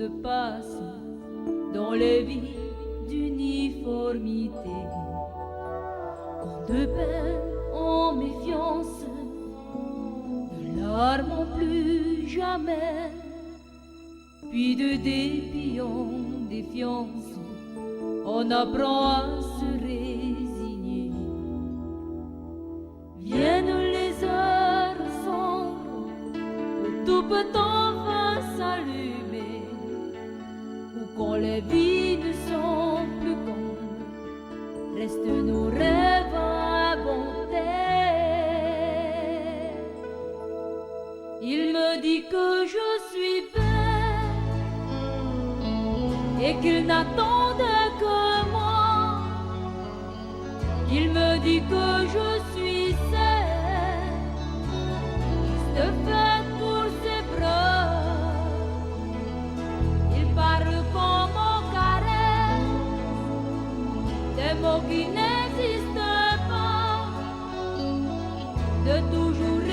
se passe dans les vies d'uniformité. Quand de peine en méfiance, de larmes en plus jamais, puis de dépit en défiance, on apprend à se résigner. Viennent les heures sombres où tout peut enfin s'allumer, ou quand les vies ne sont plus qu'ombre, restent nos rêves inventés. Il me dit que je suis belle et qu'il n'attendait que moi. Il me dit que je suis celle qui se fait pour ses bras. Il parle comme en caresse, des mots qui n'existent pas, de toujours